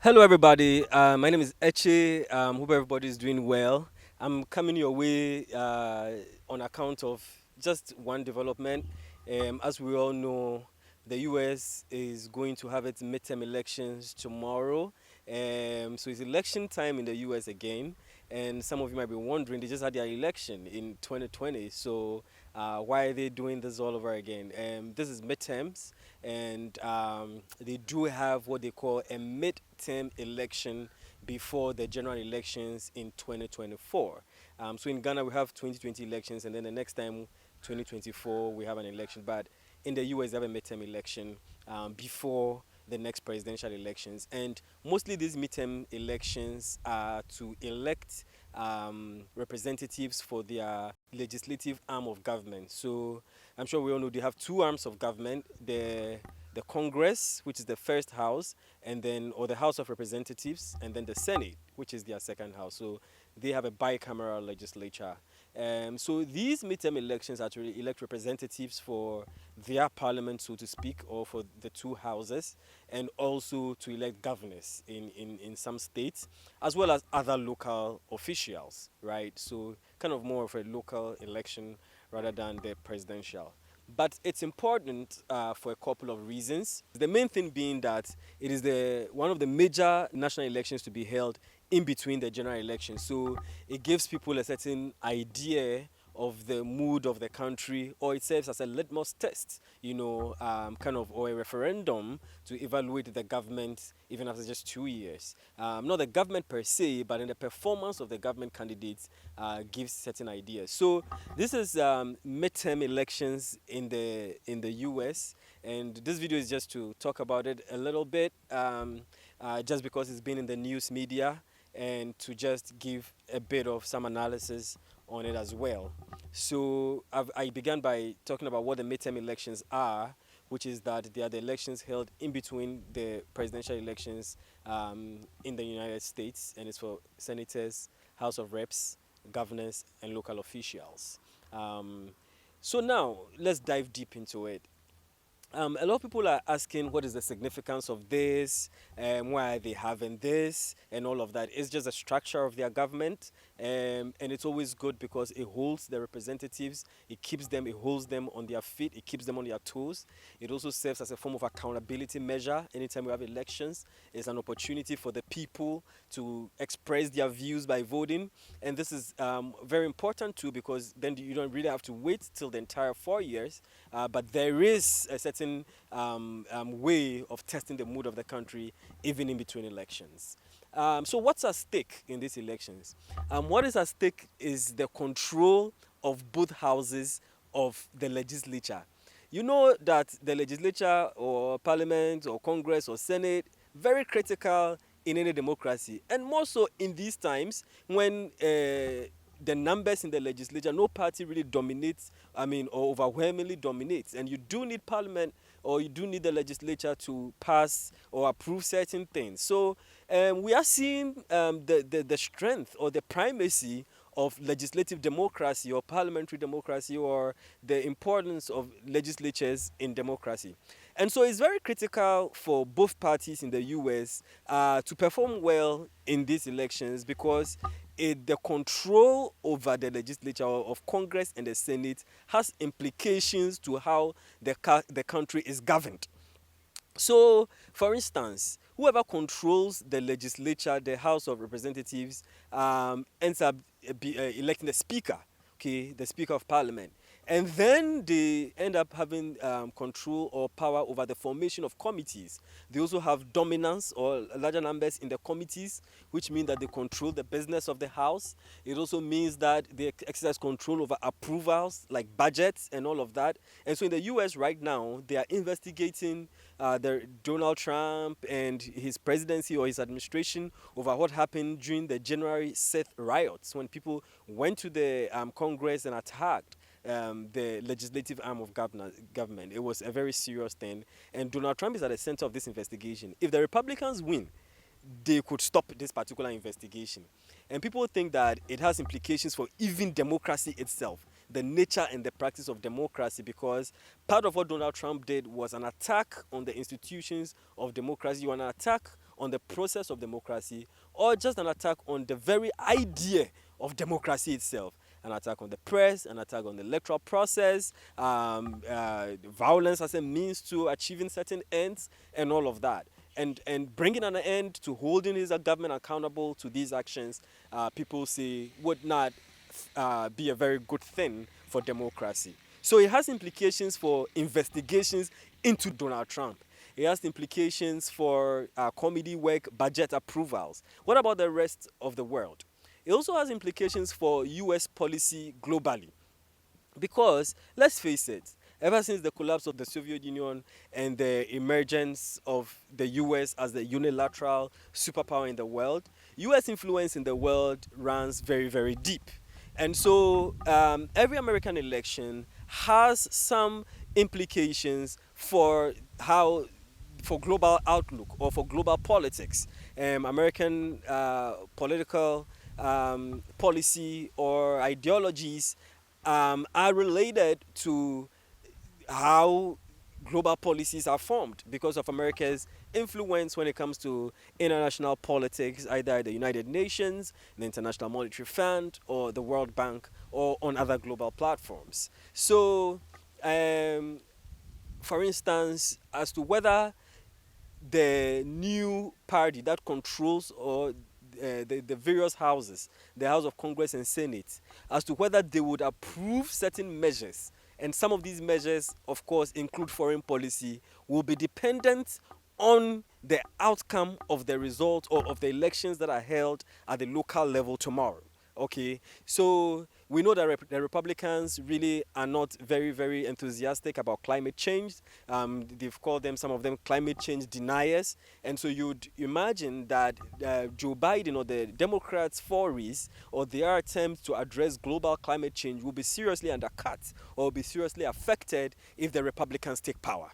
Hello, everybody. My name is Etse. Hope everybody is doing well. I'm coming your way on account of just one development. As we all know, the US is going to have its midterm elections tomorrow. So it's election time in the US again. And some of you might be wondering, they just had their election in 2020. So why are they doing this all over again? This is midterms, and they do have what they call a midterm election before the general elections in 2024. So in Ghana, we have 2020 elections, and then the next time, 2024, we have an election. But in the US, they have a midterm election before the next presidential elections. And mostly these midterm elections are to elect representatives for their legislative arm of government. So I'm sure we all know they have two arms of government: the Congress, which is the first house, and then or the House of Representatives, and then the Senate, which is their second house. So they have a bicameral legislature. So these midterm elections actually elect representatives for their parliament, so to speak, or for the two houses, and also to elect governors in some states, as well as other local officials, right? So kind of more of a local election rather than the presidential. But it's important for a couple of reasons. The main thing being that it is the one of the major national elections to be held in between the general elections. So it gives people a certain idea of the mood of the country, or it serves as a litmus test, kind of, or a referendum to evaluate the government even after just 2 years. Not the government per se, but in the performance of the government candidates gives certain ideas. So this is midterm elections in the US, and this video is just to talk about it a little bit, just because it's been in the news media, and to just give a bit of some analysis on it as well. So I began by talking about what the midterm elections are, which is that they are the elections held in between the presidential elections in the United States, and it's for senators, House of Reps, governors, and local officials. So now let's dive deep into it. A lot of people are asking what is the significance of this, why are they having this, and all of that. It's just a structure of their government, and it's always good because it holds the representatives, it holds them on their feet, it keeps them on their toes. It also serves as a form of accountability measure. Anytime we have elections, it's an opportunity for the people to express their views by voting, and this is very important too, because then you don't really have to wait till the entire 4 years, but there is a certain way of testing the mood of the country even in between elections. So what's at stake in these elections? What is at stake is the control of both houses of the legislature. You know that the legislature or parliament or Congress or Senate, very critical in any democracy, and more so in these times when the numbers in the legislature, no party really dominates, or overwhelmingly dominates, and you do need parliament, or you do need the legislature to pass or approve certain things. So we are seeing the strength or the primacy of legislative democracy or parliamentary democracy, or the importance of legislatures in democracy. And so it's very critical for both parties in the US to perform well in these elections, because the control over the legislature of Congress and the Senate has implications to how the country is governed. So, for instance, whoever controls the legislature, the House of Representatives, ends up electing the Speaker, okay, the Speaker of Parliament. And then they end up having control or power over the formation of committees. They also have dominance or larger numbers in the committees, which means that they control the business of the House. It also means that they exercise control over approvals like budgets and all of that. And so in the US right now, they are investigating Donald Trump and his presidency or his administration over what happened during the January 6th riots, when people went to the Congress and attacked the legislative arm of government. It was a very serious thing, and Donald Trump is at the center of this investigation. If the Republicans win, they could stop this particular investigation. And people think that it has implications for even democracy itself, the nature and the practice of democracy, because part of what Donald Trump did was an attack on the institutions of democracy, or an attack on the process of democracy, or just an attack on the very idea of democracy itself. An attack on the press, an attack on the electoral process, violence as a means to achieving certain ends, and all of that. And bringing an end to holding his government accountable to these actions, people say would not be a very good thing for democracy. So it has implications for investigations into Donald Trump. It has implications for committee work, budget approvals. What about the rest of the world? It also has implications for US policy globally. Because, let's face it, ever since the collapse of the Soviet Union and the emergence of the US as the unilateral superpower in the world, US influence in the world runs very, very deep. And so every American election has some implications for how for global outlook or for global politics. American political policy or ideologies are related to how global policies are formed because of America's influence when it comes to international politics, either at the United Nations, the International Monetary Fund, or the World Bank, or on other global platforms. So, for instance, as to whether the new party that controls or the various houses, the House of Congress and Senate, as to whether they would approve certain measures. And some of these measures, of course, include foreign policy, will be dependent on the outcome of the result or of the elections that are held at the local level tomorrow. Okay, so we know that the Republicans really are not very, very enthusiastic about climate change. They've called them, some of them, climate change deniers. And so you'd imagine that Joe Biden or the Democrats' forays or their attempts to address global climate change will be seriously undercut or be seriously affected if the Republicans take power.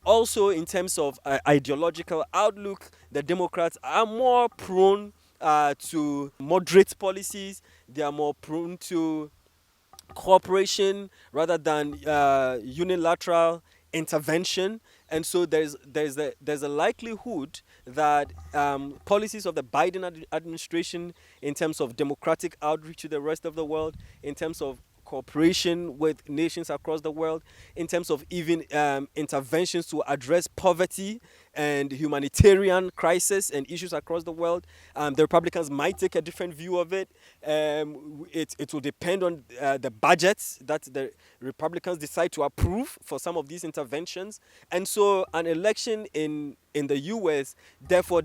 Also, in terms of ideological outlook, the Democrats are more prone to moderate policies. They are more prone to cooperation rather than unilateral intervention. And so there's a likelihood that policies of the Biden administration, in terms of democratic outreach to the rest of the world, in terms of cooperation with nations across the world, in terms of even interventions to address poverty and humanitarian crisis and issues across the world. The Republicans might take a different view of it. It will depend on the budgets that the Republicans decide to approve for some of these interventions. And so an election in the US therefore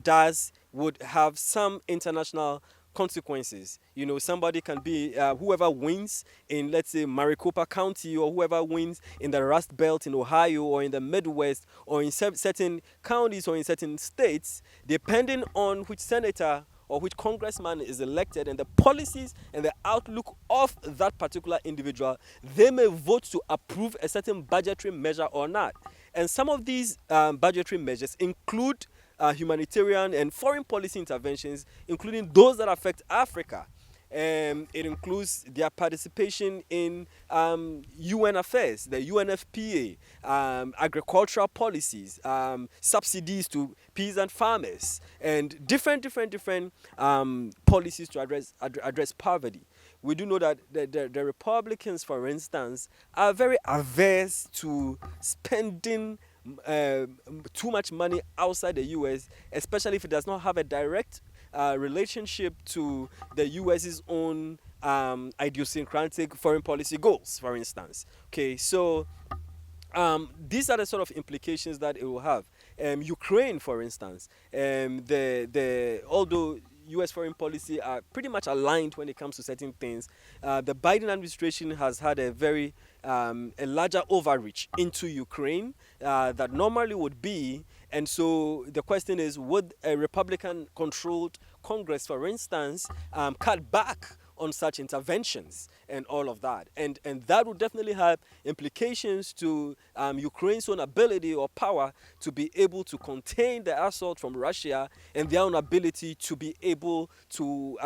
would have some international consequences. You know, somebody can be whoever wins in, let's say, Maricopa County, or whoever wins in the Rust Belt in Ohio or in the Midwest or in certain counties or in certain states, depending on which senator or which congressman is elected and the policies and the outlook of that particular individual, they may vote to approve a certain budgetary measure or not. And some of these budgetary measures include humanitarian and foreign policy interventions, including those that affect Africa. It includes their participation in UN affairs, the UNFPA, agricultural policies, subsidies to peasant farmers, and different policies to address poverty. We do know that the Republicans, for instance, are very averse to spending too much money outside the US, especially if it does not have a direct relationship to the US's own idiosyncratic foreign policy goals, for instance. Okay, so these are the sort of implications that it will have. Ukraine, for instance, although U.S. foreign policy are pretty much aligned when it comes to certain things, the Biden administration has had a larger overreach into Ukraine that normally would be. And so the question is, would a Republican-controlled Congress, for instance, cut back on such interventions and all of that? And that would definitely have implications to Ukraine's own ability or power to be able to contain the assault from Russia and their own ability to be able to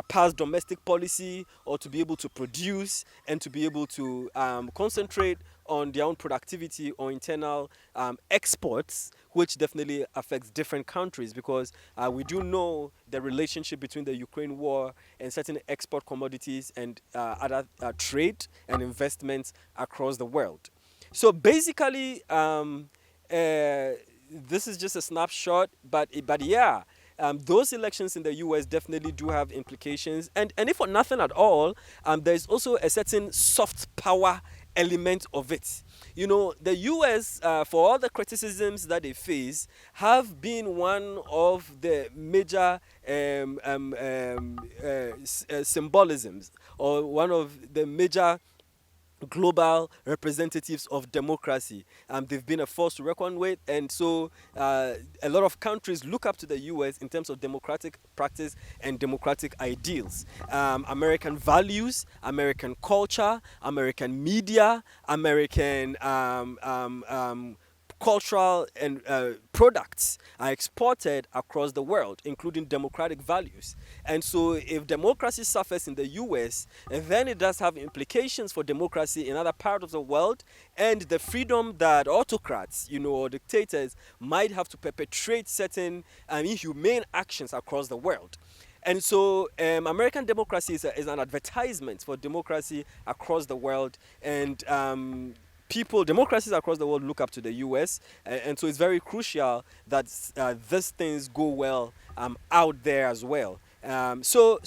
pass domestic policy or to be able to produce and to be able to concentrate on their own productivity or internal exports, which definitely affects different countries because we do know the relationship between the Ukraine war and certain export commodities and other trade and investments across the world. So basically, this is just a snapshot, but yeah, those elections in the U.S. definitely do have implications, and if for nothing at all, there's also a certain soft power element of it. You know, the U.S. For all the criticisms that they face, have been one of the major symbolisms, or one of the major global representatives of democracy. They've been a force to reckon with, and so a lot of countries look up to the US in terms of democratic practice and democratic ideals. American values, American culture, American media, American cultural and products are exported across the world, including democratic values. And so, if democracy suffers in the US, then it does have implications for democracy in other parts of the world, and the freedom that autocrats, or dictators might have to perpetrate certain inhumane actions across the world. And so, American democracy is an advertisement for democracy across the world, and democracies across the world look up to the US, and so it's very crucial that these things go well out there as well. So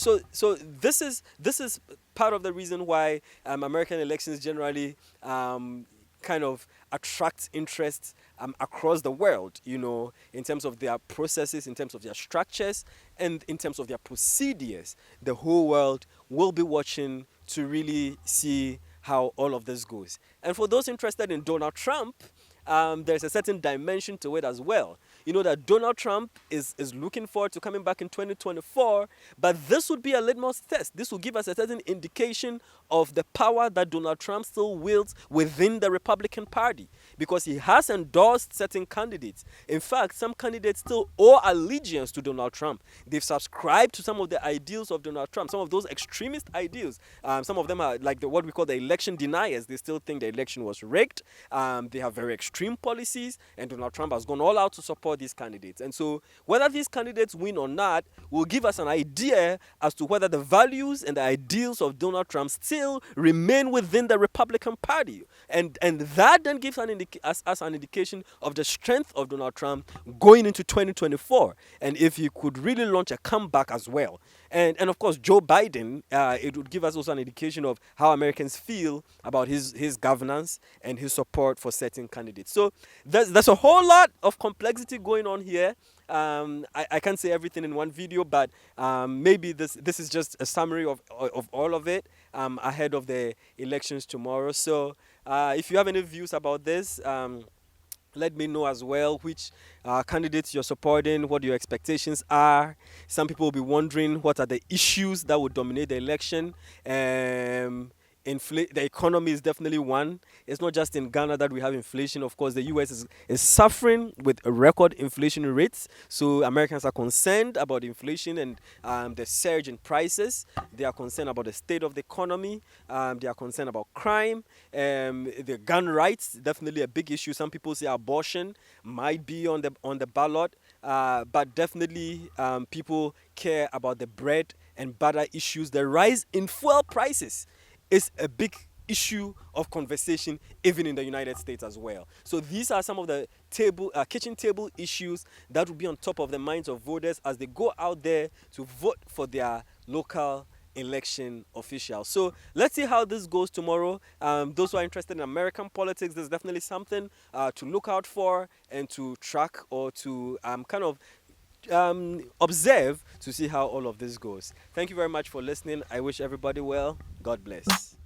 this is part of the reason why American elections generally kind of attract interest across the world, in terms of their processes, in terms of their structures, and in terms of their procedures. The whole world will be watching to really see how all of this goes. And for those interested in Donald Trump, there's a certain dimension to it as well. You know that Donald Trump is looking forward to coming back in 2024, but this would be a litmus test. This will give us a certain indication of the power that Donald Trump still wields within the Republican Party, because he has endorsed certain candidates. In fact, some candidates still owe allegiance to Donald Trump. They've subscribed to some of the ideals of Donald Trump, some of those extremist ideals. Some of them are like what we call the election deniers. They still think the election was rigged. They have very extreme policies, and Donald Trump has gone all out to support these candidates. And so, whether these candidates win or not will give us an idea as to whether the values and the ideals of Donald Trump still remain within the Republican Party. And that then gives us an indication of the strength of Donald Trump going into 2024, and if he could really launch a comeback as well. And of course, Joe Biden, it would give us also an indication of how Americans feel about his governance and his support for certain candidates. So there's a whole lot of complexity going on here. I can't say everything in one video, but maybe this is just a summary of all of it ahead of the elections tomorrow. So if you have any views about this, let me know as well which candidates you're supporting, what your expectations are. Some people will be wondering what are the issues that would dominate the election. The economy is definitely one. It's not just in Ghana that we have inflation. Of course, the US is suffering with a record inflation rates. So Americans are concerned about inflation and the surge in prices. They are concerned about the state of the economy. They are concerned about crime. The gun rights, definitely a big issue. Some people say abortion might be on the ballot, but definitely people care about the bread and butter issues. The rise in fuel prices is a big issue of conversation even in the United States as well. So these are some of the kitchen table issues that will be on top of the minds of voters as they go out there to vote for their local election officials. So let's see how this goes tomorrow. Those who are interested in American politics, there's definitely something to look out for and to track, or to kind of observe to see how all of this goes. Thank you very much for listening. I wish everybody well. God bless.